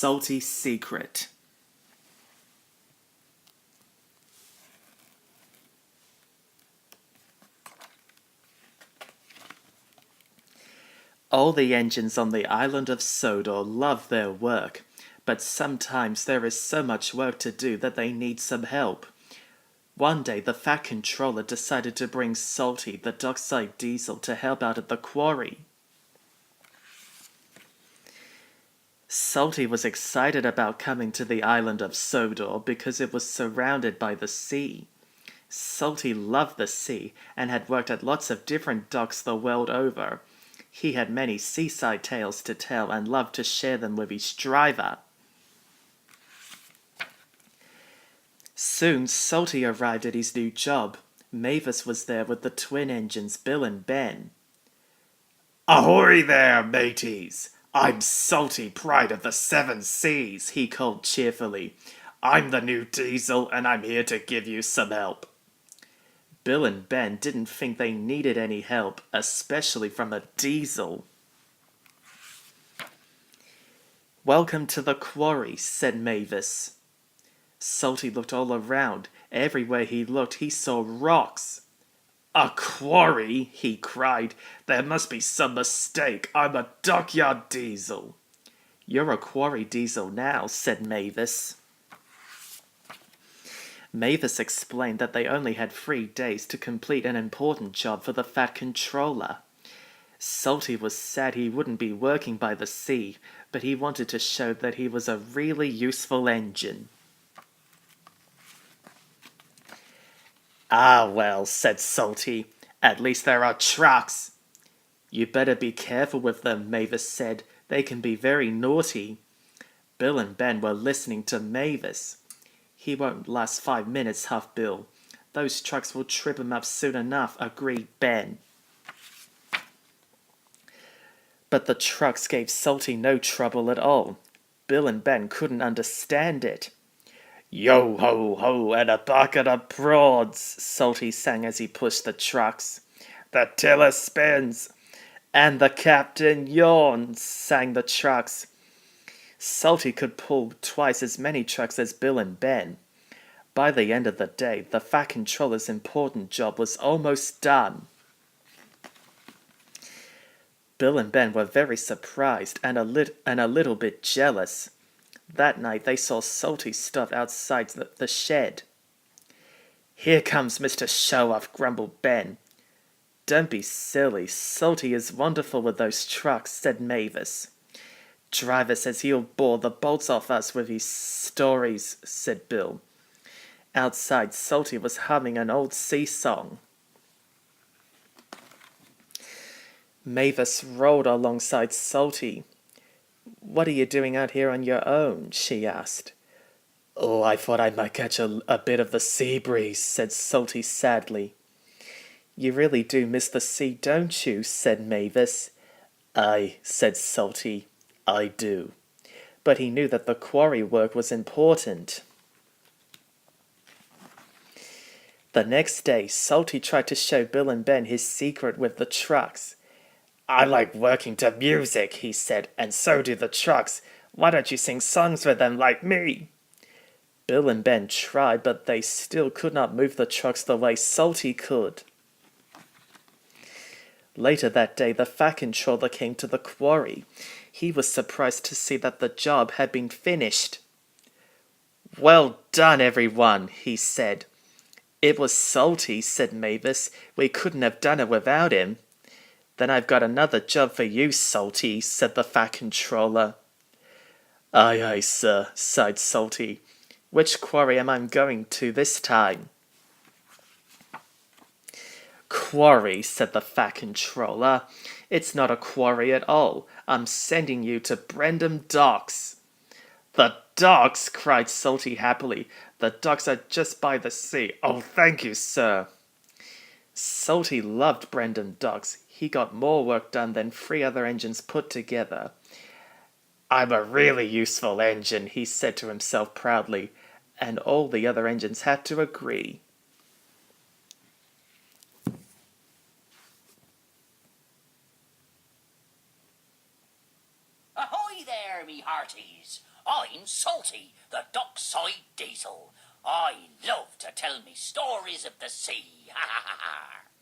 Salty's secret. All the engines on the island of Sodor love their work, but sometimes there is so much work to do that they need some help. One day the Fat Controller decided to bring Salty, the Dockside diesel, to help out at the quarry. Salty was excited about coming to the island of Sodor because it was surrounded by the sea. Salty loved the sea and had worked at lots of different docks the world over. He had many seaside tales to tell and loved to share them with his driver. Soon Salty arrived at his new job. Mavis was there with the twin engines, Bill and Ben. "Ahoy there, mateys! I'm Salty, pride of the seven seas," he called cheerfully. "I'm the new diesel and I'm here to give you some help." Bill and Ben didn't think they needed any help, especially from a diesel. "Welcome to the quarry," said Mavis. Salty looked all around. Everywhere he looked, he saw rocks. "A quarry?" he cried. "There must be some mistake. I'm a dockyard diesel." "You're a quarry diesel now," said Mavis. Mavis explained that they only had 3 days to complete an important job for the Fat Controller. Salty was sad he wouldn't be working by the sea, but he wanted to show that he was a really useful engine. "Ah, well," said Salty, "at least there are trucks." "You better be careful with them," Mavis said. "They can be very naughty." Bill and Ben were listening to Mavis. "He won't last 5 minutes," huffed Bill. "Those trucks will trip him up soon enough," agreed Ben. But the trucks gave Salty no trouble at all. Bill and Ben couldn't understand it. "Yo ho ho and a bucket of prawns," Salty sang as he pushed the trucks. "The tiller spins and the captain yawns," sang the trucks. Salty could pull twice as many trucks as Bill and Ben. By the end of the day, the Fat Controller's important job was almost done. Bill and Ben were very surprised and a little bit jealous. That night they saw Salty stuff outside the shed. "Here comes Mr. Show-Off," grumbled Ben. "Don't be silly. Salty is wonderful with those trucks," said Mavis. "Driver says he'll bore the bolts off us with his stories," said Bill. Outside, Salty was humming an old sea song. Mavis rolled alongside Salty. "What are you doing out here on your own?" she asked. "Oh, I thought I might catch a bit of the sea breeze," said Salty sadly. "You really do miss the sea, don't you?" said Mavis. "Aye," said Salty, "I do." But he knew that the quarry work was important. The next day, Salty tried to show Bill and Ben his secret with the trucks. "I like working to music," he said, "and so do the trucks. Why don't you sing songs with them like me?" Bill and Ben tried, but they still could not move the trucks the way Salty could. Later that day, the Fat Controller came to the quarry. He was surprised to see that the job had been finished. "Well done, everyone," he said. "It was Salty," said Mavis. "We couldn't have done it without him." "Then I've got another job for you, Salty," said the Fat Controller. "Aye, aye, sir," sighed Salty. "Which quarry am I going to this time?" "Quarry," said the Fat Controller. "It's not a quarry at all. I'm sending you to Brendam Docks." "The docks!" cried Salty happily. "The docks are just by the sea. Oh, thank you, sir." Salty loved Brendam Docks. He got more work done than 3 other engines put together. "I'm a really useful engine," he said to himself proudly, and all the other engines had to agree. Ahoy there, there, me hearties. I'm Salty, the Dockside Diesel. I love to tell me stories of the sea. Ha ha ha ha.